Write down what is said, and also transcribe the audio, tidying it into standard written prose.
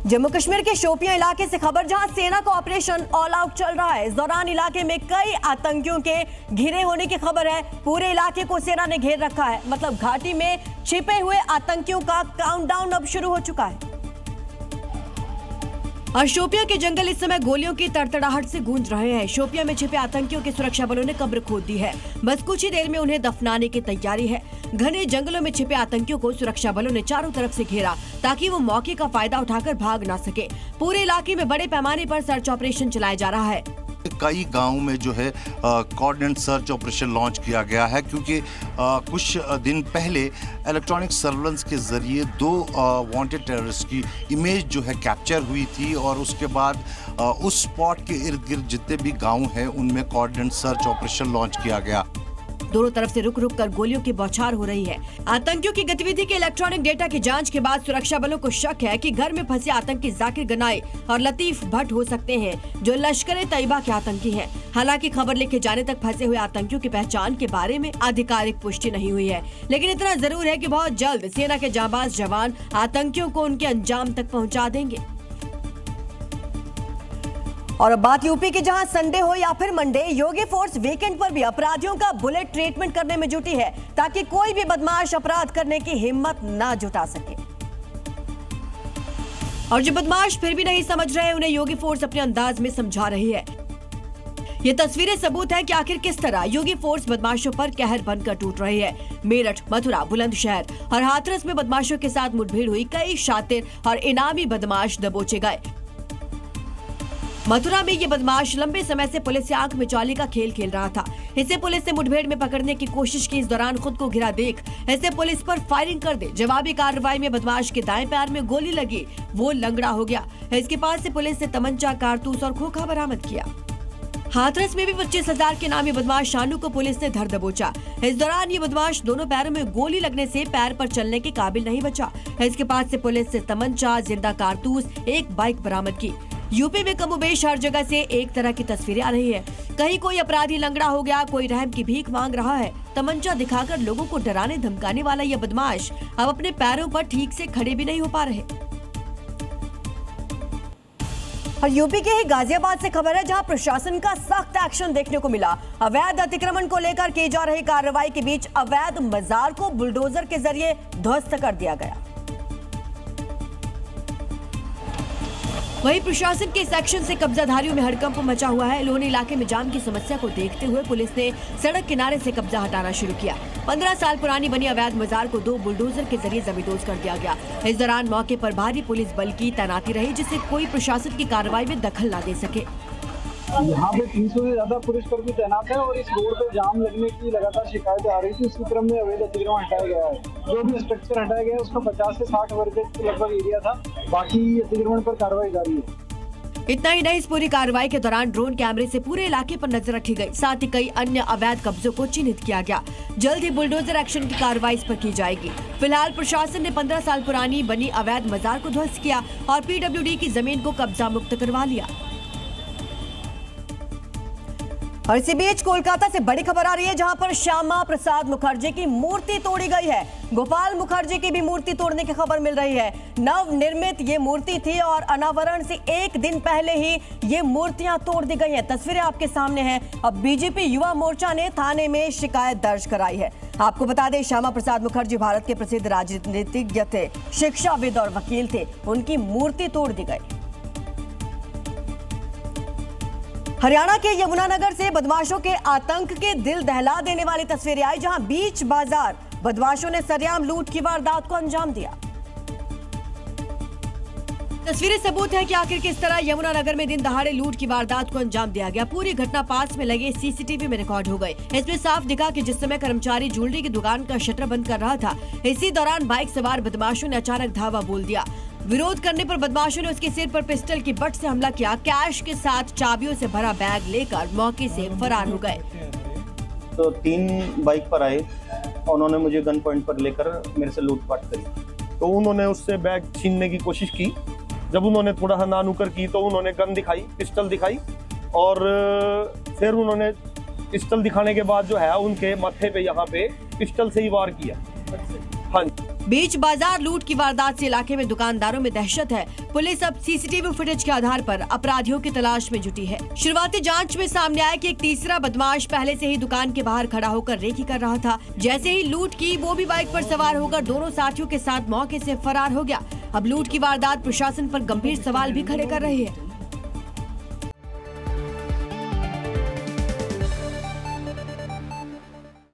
जम्मू कश्मीर के शोपियां इलाके से खबर, जहां सेना का ऑपरेशन ऑल आउट चल रहा है। इस दौरान इलाके में कई आतंकियों के घिरे होने की खबर है। पूरे इलाके को सेना ने घेर रखा है। मतलब घाटी में छिपे हुए आतंकियों का काउंटडाउन अब शुरू हो चुका है। और शोपियां के जंगल इस समय गोलियों की तड़तड़ाहट से गूंज रहे हैं। शोपियां में छिपे आतंकियों के सुरक्षा बलों ने कब्र खोद दी है। बस कुछ ही देर में उन्हें दफनाने की तैयारी है। घने जंगलों में छिपे आतंकियों को सुरक्षा बलों ने चारों तरफ से घेरा ताकि वो मौके का फायदा उठाकर भाग ना सके। पूरे इलाके में बड़े पैमाने पर सर्च ऑपरेशन चलाया जा रहा है। कई गांवों में जो है कोऑर्डिनेट सर्च ऑपरेशन लॉन्च किया गया है, क्योंकि कुछ दिन पहले इलेक्ट्रॉनिक सर्वेलेंस के जरिए 2 वांटेड टेररिस्ट की इमेज जो है कैप्चर हुई थी और उसके बाद उस स्पॉट के इर्द गिर्द जितने भी गांव हैं उनमें कोऑर्डिनेट सर्च ऑपरेशन लॉन्च किया गया। दोनों तरफ से रुक रुक कर गोलियों की बौछार हो रही है। आतंकियों की गतिविधि के इलेक्ट्रॉनिक डेटा की जांच के बाद सुरक्षा बलों को शक है कि घर में फंसे आतंकी जाकिर गनाई और लतीफ भट्ट हो सकते हैं, जो लश्कर ए तैयबा के आतंकी हैं। हालांकि खबर लिखे जाने तक फंसे हुए आतंकियों की पहचान के बारे में आधिकारिक पुष्टि नहीं हुई है, लेकिन इतना जरूर है कि बहुत जल्द सेना के जांबाज जवान आतंकियों को उनके अंजाम तक पहुँचा देंगे। और अब बात यूपी की, जहां संडे हो या फिर मंडे, योगी फोर्स वीकेंड पर भी अपराधियों का बुलेट ट्रीटमेंट करने में जुटी है ताकि कोई भी बदमाश अपराध करने की हिम्मत ना जुटा सके। और जो बदमाश फिर भी नहीं समझ रहे, उन्हें योगी फोर्स अपने अंदाज में समझा रही है। ये तस्वीरें सबूत है कि आखिर किस तरह योगी फोर्स बदमाशों पर कहर बनकर टूट रही है। मेरठ, मथुरा, बुलंदशहर और हाथरस में बदमाशों के साथ मुठभेड़ हुई। कई शातिर और इनामी बदमाश दबोचे गए। मथुरा में ये बदमाश लंबे समय से पुलिस से आंख मिचौली का खेल खेल रहा था। इसे पुलिस ने मुठभेड़ में पकड़ने की कोशिश की। इस दौरान खुद को घिरा देख इसे पुलिस पर फायरिंग कर दे। जवाबी कार्रवाई में बदमाश के दाएं पैर में गोली लगी, वो लंगड़ा हो गया। इसके पास से पुलिस ने तमंचा, कारतूस और खोखा बरामद किया। हाथरस में भी 25,000 के नामी बदमाश शानू को पुलिस ने धर दबोचा। इस दौरान ये बदमाश दोनों पैरों में गोली लगने से पैर पर चलने के काबिल नहीं बचा। इसके पास से पुलिस ने तमंचा, जिंदा कारतूस, एक बाइक बरामद की। यूपी में कमोबेश हर जगह से एक तरह की तस्वीरें आ रही है। कहीं कोई अपराधी लंगड़ा हो गया, कोई रहम की भीख मांग रहा है। तमंचा दिखाकर लोगों को डराने धमकाने वाला यह बदमाश अब अपने पैरों पर ठीक से खड़े भी नहीं हो पा रहे। और यूपी के ही गाजियाबाद से खबर है, जहां प्रशासन का सख्त एक्शन देखने को मिला। अवैध अतिक्रमण को लेकर की जा रही कार्रवाई के बीच अवैध मजार को बुलडोजर के जरिए ध्वस्त कर दिया गया। वहीं प्रशासन के इस एक्शन से कब्जाधारियों में हड़कंप मचा हुआ है। लोनी इलाके में जाम की समस्या को देखते हुए पुलिस ने सड़क किनारे से कब्जा हटाना शुरू किया। 15 साल पुरानी बनी अवैध मजार को 2 बुलडोजर के जरिए जमींदोज कर दिया गया। इस दौरान मौके पर भारी पुलिस बल की तैनाती रही, जिससे कोई प्रशासन की कार्रवाई में दखल न दे सके। यहाँ पे 300 से ज्यादा पुलिसकर्मी तैनात है और इस रोड पे जाम लगने की लगातार शिकायतें आ रही थी। इसी क्रम में अवैध अतिक्रमण हटाया गया है। जो भी स्ट्रक्चर हटाया गया है उसका 50 से 60 वर्ग के लगभग एरिया था। बाकी अतिक्रमण पर कार्रवाई जारी है। इतना ही नहीं, इस पूरी कार्रवाई के दौरान ड्रोन कैमरे से पूरे इलाके पर नजर रखी गई। साथ ही कई अन्य अवैध कब्जों को चिन्हित किया गया। जल्द ही बुलडोजर एक्शन की कार्रवाई इस पर की जाएगी। फिलहाल प्रशासन ने 15 साल पुरानी बनी अवैध मजार को ध्वस्त किया और पीडब्ल्यूडी की जमीन को कब्जा मुक्त करवा लिया। और इसी बीच कोलकाता से बड़ी खबर आ रही है, जहां पर श्यामा प्रसाद मुखर्जी की मूर्ति तोड़ी गई है। गोपाल मुखर्जी की भी मूर्ति तोड़ने की खबर मिल रही है। नव निर्मित ये मूर्ति थी और अनावरण से एक दिन पहले ही ये मूर्तियां तोड़ दी गई हैं। तस्वीरें आपके सामने हैं। अब बीजेपी युवा मोर्चा ने थाने में शिकायत दर्ज कराई है। आपको बता दें, श्यामा प्रसाद मुखर्जी भारत के प्रसिद्ध राजनीतिज्ञ थे, शिक्षाविद और वकील थे। उनकी मूर्ति तोड़ दी गई। हरियाणा के यमुनानगर से बदमाशों के आतंक के दिल दहला देने वाली तस्वीरें आई, जहां बीच बाजार बदमाशों ने सरेआम लूट की वारदात को अंजाम दिया। तस्वीरें सबूत है कि आखिर किस तरह यमुनानगर में दिन दहाड़े लूट की वारदात को अंजाम दिया गया। पूरी घटना पास में लगे सीसीटीवी में रिकॉर्ड हो गई। इसमें साफ दिखा कि जिस समय कर्मचारी ज्वेलरी की दुकान का शटर बंद कर रहा था, इसी दौरान बाइक सवार बदमाशों ने अचानक धावा बोल दिया। विरोध करने पर बदमाशों ने उसके सिर पर पिस्टल की बट से हमला किया। कैश के साथ चाबियों से भरा बैग लेकर मौके से फरार हो गए। तो 3 बाइक पर आए, उन्होंने मुझे गन पॉइंट पर लेकर मेरे से लूटपाट करी। तो उन्होंने उससे बैग छीनने की कोशिश की। जब उन्होंने थोड़ा सा नानुकर की तो उन्होंने गन दिखाई, पिस्टल दिखाई और फिर उन्होंने पिस्टल दिखाने के बाद जो है उनके माथे पे यहाँ पे पिस्टल से ही वार किया। हाँ। बीच बाजार लूट की वारदात से इलाके में दुकानदारों में दहशत है। पुलिस अब सीसीटीवी फुटेज के आधार पर अपराधियों की तलाश में जुटी है। शुरुआती जांच में सामने आया कि एक तीसरा बदमाश पहले से ही दुकान के बाहर खड़ा होकर रेकी कर रहा था। जैसे ही लूट की, वो भी बाइक पर सवार होकर दोनों साथियों के साथ मौके से फरार हो गया। अब लूट की वारदात प्रशासन पर गंभीर सवाल भी खड़े कर रही है।